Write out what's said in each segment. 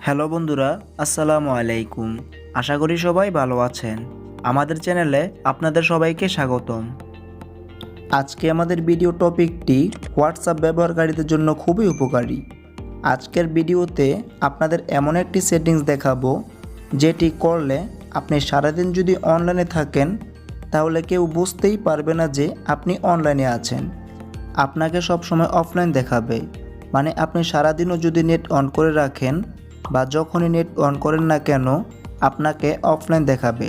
Hello বন্ধুরা, আসসালামু আলাইকুম। আশা করি সবাই ভালো আছেন। আমাদের চ্যানেলে আপনাদের সবাইকে স্বাগতম। আজকে আমাদের ভিডিও টপিকটি হোয়াটসঅ্যাপ ব্যবহারকারীদের জন্য খুবই উপকারী। আজকের ভিডিওতে আপনাদের এমন একটি সেটিংস দেখাবো যেটি করলে আপনি সারাদিন যদি অনলাইনে থাকেন তাহলে কেউ বুঝতেই পারবে না যে আপনি অনলাইনে আছেন। আপনাকে সবসময় অফলাইন দেখাবে, মানে আপনি সারাদিনও যদি নেট অন করে রাখেন বা যখনই নেট অন করেন না কেন আপনাকে অফলাইন দেখাবে,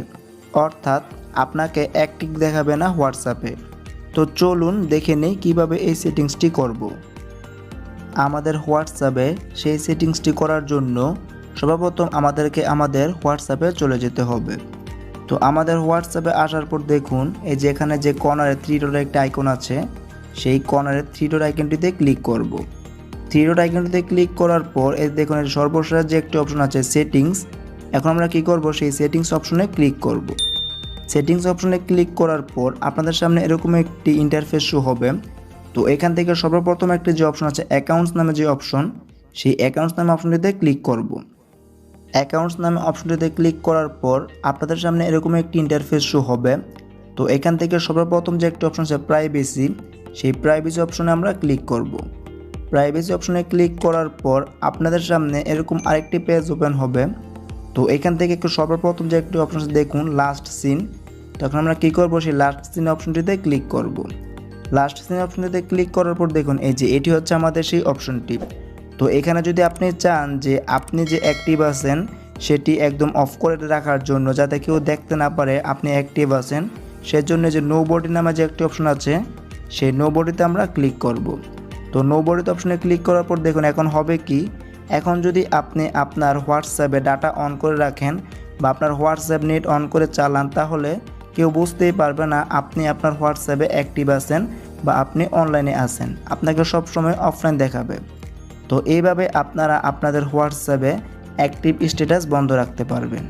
অর্থাৎ আপনাকে অ্যাক্টিভ দেখাবে না হোয়াটসঅ্যাপে। তো চলুন দেখে নেই কীভাবে এই সেটিংসটি করব। আমাদের হোয়াটসঅ্যাপে সেই সেটিংসটি করার জন্য সর্বপ্রথম আমাদেরকে আমাদের হোয়াটসঅ্যাপে চলে যেতে হবে। তো আমাদের হোয়াটসঅ্যাপে আসার পর দেখুন এই যে এখানে যে কর্নারে থ্রি ডটের একটা আইকন আছে, সেই কর্নারে থ্রি ডট আইকনটিতে ক্লিক করব। থ্রি ডট আইকনটিতে ক্লিক করার পর এই দেখুন এর সর্বশেষ যে একটি অপশন আছে সেটিংস। এখন আমরা কি করব, সেই সেটিংস অপশনে ক্লিক করব। সেটিংস অপশনে ক্লিক করার পর আপনাদের সামনে এরকম একটি ইন্টারফেস শো হবে। তো এখান থেকে সর্বপ্রথম একটি যে অপশন আছে অ্যাকাউন্টস নামে যে অপশন, সেই অ্যাকাউন্টস নামে অপশনটিতে ক্লিক করব। অ্যাকাউন্টস নামে অপশনটিতে ক্লিক করার পর আপনাদের সামনে এরকম একটি ইন্টারফেস শো হবে। তো এখান থেকে সর্বপ্রথম যে একটি অপশন আছে প্রাইভেসি, সেই প্রাইভেসি অপশনে আমরা ক্লিক করব। প্রাইভেসি অপশনে ক্লিক করার পর আপনাদের সামনে এরকম আরেকটি পেজ ওপেন হবে। তো এখান থেকে একটু সর্বপ্রথম যে একটি অপশন আছে দেখুন লাস্ট সিন, তখন আমরা কী করব, সেই লাস্ট সিন অপশনটিতে ক্লিক করব। লাস্ট সিন অপশনটিতে ক্লিক করার পর দেখুন এই যে এটি হচ্ছে আমাদের সেই অপশনটি। তো এখানে যদি আপনি চান যে আপনি যে অ্যাক্টিভ আছেন সেটি একদম অফ করে রাখার জন্য, যাতে কেউ দেখতে না পারে আপনি অ্যাক্টিভ আছেন, সেজন্য যে নো বডি নামে যে একটি অপশন আছে সেই নো বডিতে আমরা ক্লিক করব। তো নো বডিতে অপশনে ক্লিক করার পর দেখুন এখন হবে কি, এখন যদি আপনি আপনার হোয়াটসঅ্যাপে ডাটা অন করে রাখেন বা আপনার হোয়াটসঅ্যাপ নেট অন করে চালান তাহলে কেউ বুঝতেই পারবে না আপনি আপনার হোয়াটসঅ্যাপে অ্যাক্টিভ আছেন বা আপনি অনলাইনে আছেন, আপনাকে সবসময় অফলাইন দেখাবে। তো এইভাবে আপনারা আপনাদের হোয়াটসঅ্যাপে অ্যাক্টিভ স্ট্যাটাস বন্ধ রাখতে পারবেন।